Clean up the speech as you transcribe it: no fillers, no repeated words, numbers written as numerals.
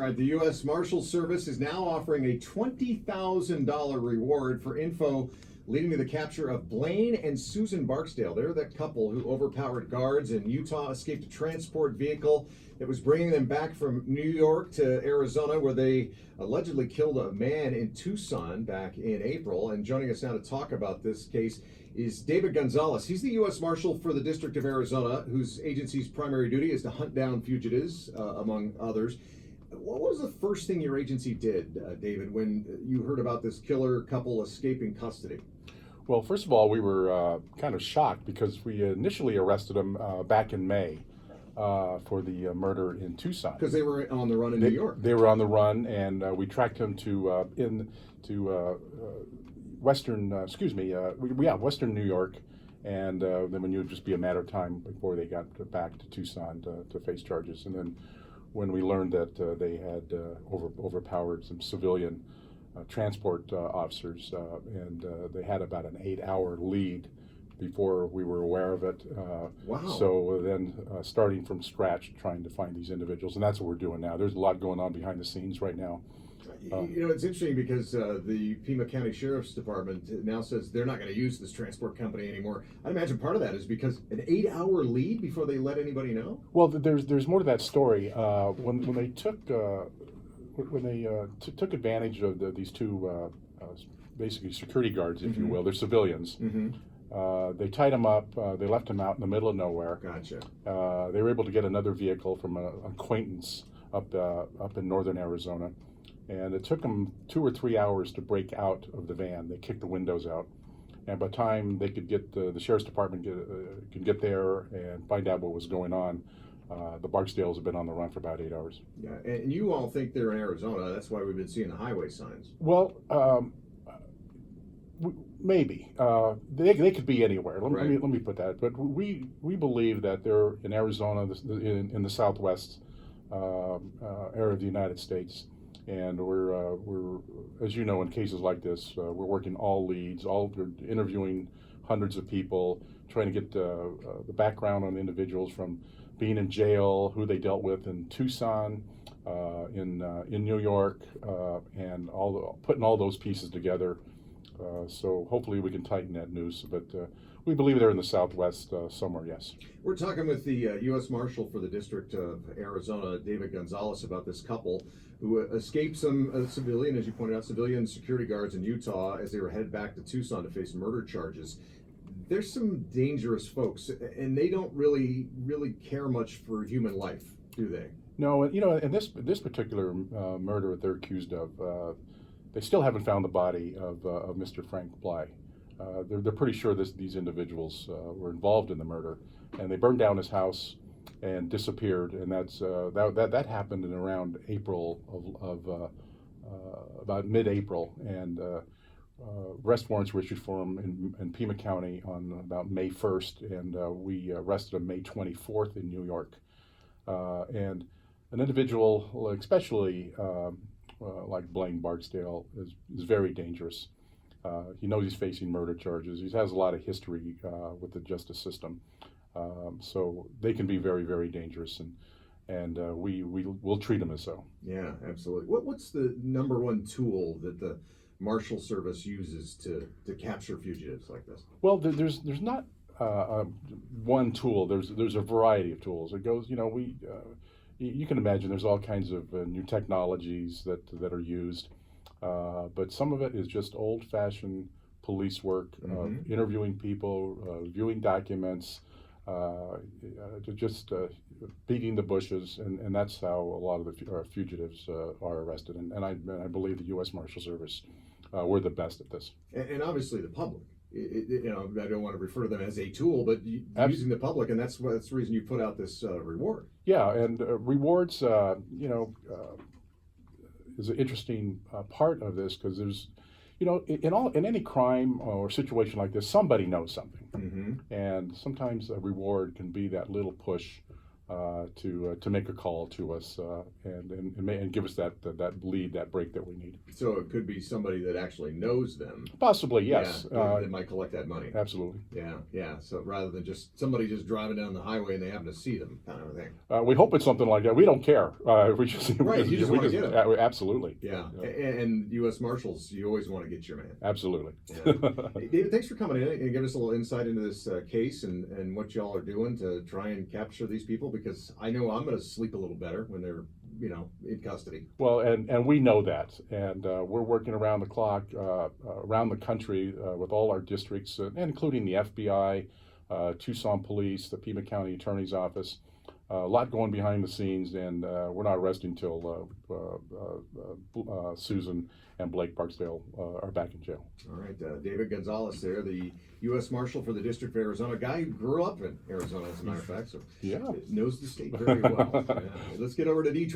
All right, the U.S. Marshal Service is now offering a $20,000 reward for info leading to the capture of Blaine and Susan Barksdale. They're that couple who overpowered guards in Utah, escaped a transport vehicle that was bringing them back from New York to Arizona, where they allegedly killed a man in Tucson back in April. And joining us now to talk about this case is David Gonzalez. He's the U.S. Marshal for the District of Arizona, whose agency's primary duty is to hunt down fugitives, among others. What was the first thing your agency did, David, when you heard about this killer couple escaping custody? Well, first of all, we were kind of shocked because we initially arrested them back in May for the murder in Tucson. Because they were on the run in New York. They were on the run, and we tracked them to western New York, and then we knew it would just be a matter of time before they got back to Tucson to face charges. And then when we learned that they had overpowered some civilian transport officers, and they had about an 8-hour lead before we were aware of it. Wow. So then starting from scratch, trying to find these individuals, and that's what we're doing now. There's a lot going on behind the scenes right now. It's interesting because the Pima County Sheriff's Department now says they're not going to use this transport company anymore. I imagine part of that is because an 8-hour lead before they let anybody know? Well, there's more to that story. When they took took advantage of these two basically security guards, if you will, they're civilians. They tied them up. They left them out in the middle of nowhere. Gotcha. They were able to get another vehicle from an acquaintance up in northern Arizona, and it took them 2 or 3 hours to break out of the van. They kicked the windows out, and by the time they could get the sheriff's department could get there and find out what was going on, the Barksdales have been on the run for about 8 hours. Yeah, and you all think they're in Arizona. That's why we've been seeing the highway signs. Well, maybe they could be anywhere. Let me put that. But we believe that they're in Arizona, in the southwest area of the United States, and we're as you know, in cases like this, we're working all leads, we're interviewing hundreds of people, trying to get the background on individuals from being in jail, who they dealt with in Tucson, in New York, and putting all those pieces together. So hopefully we can tighten that noose, but we believe they're in the southwest somewhere, yes. We're talking with the U.S. Marshal for the District of Arizona, David Gonzalez, about this couple who escaped some civilian, as you pointed out, civilian security guards in Utah as they were headed back to Tucson to face murder charges. There's some dangerous folks, and they don't really care much for human life, do they? No, in this particular murder that they're accused of, they still haven't found the body of Mr. Frank Bly. They're pretty sure these individuals were involved in the murder, and they burned down his house and disappeared. And that happened in around April of about mid-April, and arrest warrants were issued for him in Pima County on about May 1st, and we arrested him May 24th in New York. And an individual, especially like Blaine Barksdale, is very dangerous. He knows he's facing murder charges. He has a lot of history with the justice system, so they can be very, very dangerous, and we'll treat them as so. Yeah, absolutely. What's the number one tool that the Marshal Service uses to capture fugitives like this? Well, there's not one tool. There's a variety of tools. It goes, you can imagine there's all kinds of new technologies that are used, but some of it is just old-fashioned police work, interviewing people, viewing documents, just beating the bushes, and that's how a lot of the fugitives are arrested. And I believe the U.S. Marshal Service, we're the best at this. And obviously the public. I don't want to refer to them as a tool, but using the public, and that's the reason you put out this reward. Yeah, and rewards, is an interesting part of this, because there's, in any crime or situation like this, somebody knows something, and sometimes a reward can be that little push to make a call to us and give us that lead, that break that we need. So it could be somebody that actually knows them. Possibly, yes. Yeah, that might collect that money. Absolutely. Yeah. So rather than just somebody just driving down the highway and they happen to see them, kind of a thing. We hope it's something like that. We don't care. We just Right, you just want to get them. Absolutely. Yeah. And U.S. Marshals, you always want to get your man. Absolutely. Yeah. Hey, David, thanks for coming in and giving us a little insight into this case and what y'all are doing to try and capture these people, because I know I'm going to sleep a little better when they're in custody. Well, and we know that, and we're working around the clock, around the country with all our districts, including the FBI, Tucson Police, the Pima County Attorney's Office. A lot going behind the scenes, and we're not resting until Susan and Blake Barksdale are back in jail. All right, David Gonzalez there, the U.S. Marshal for the District of Arizona, a guy who grew up in Arizona, as a matter of fact, so yeah, knows the state very well. Yeah. Let's get over to Detroit.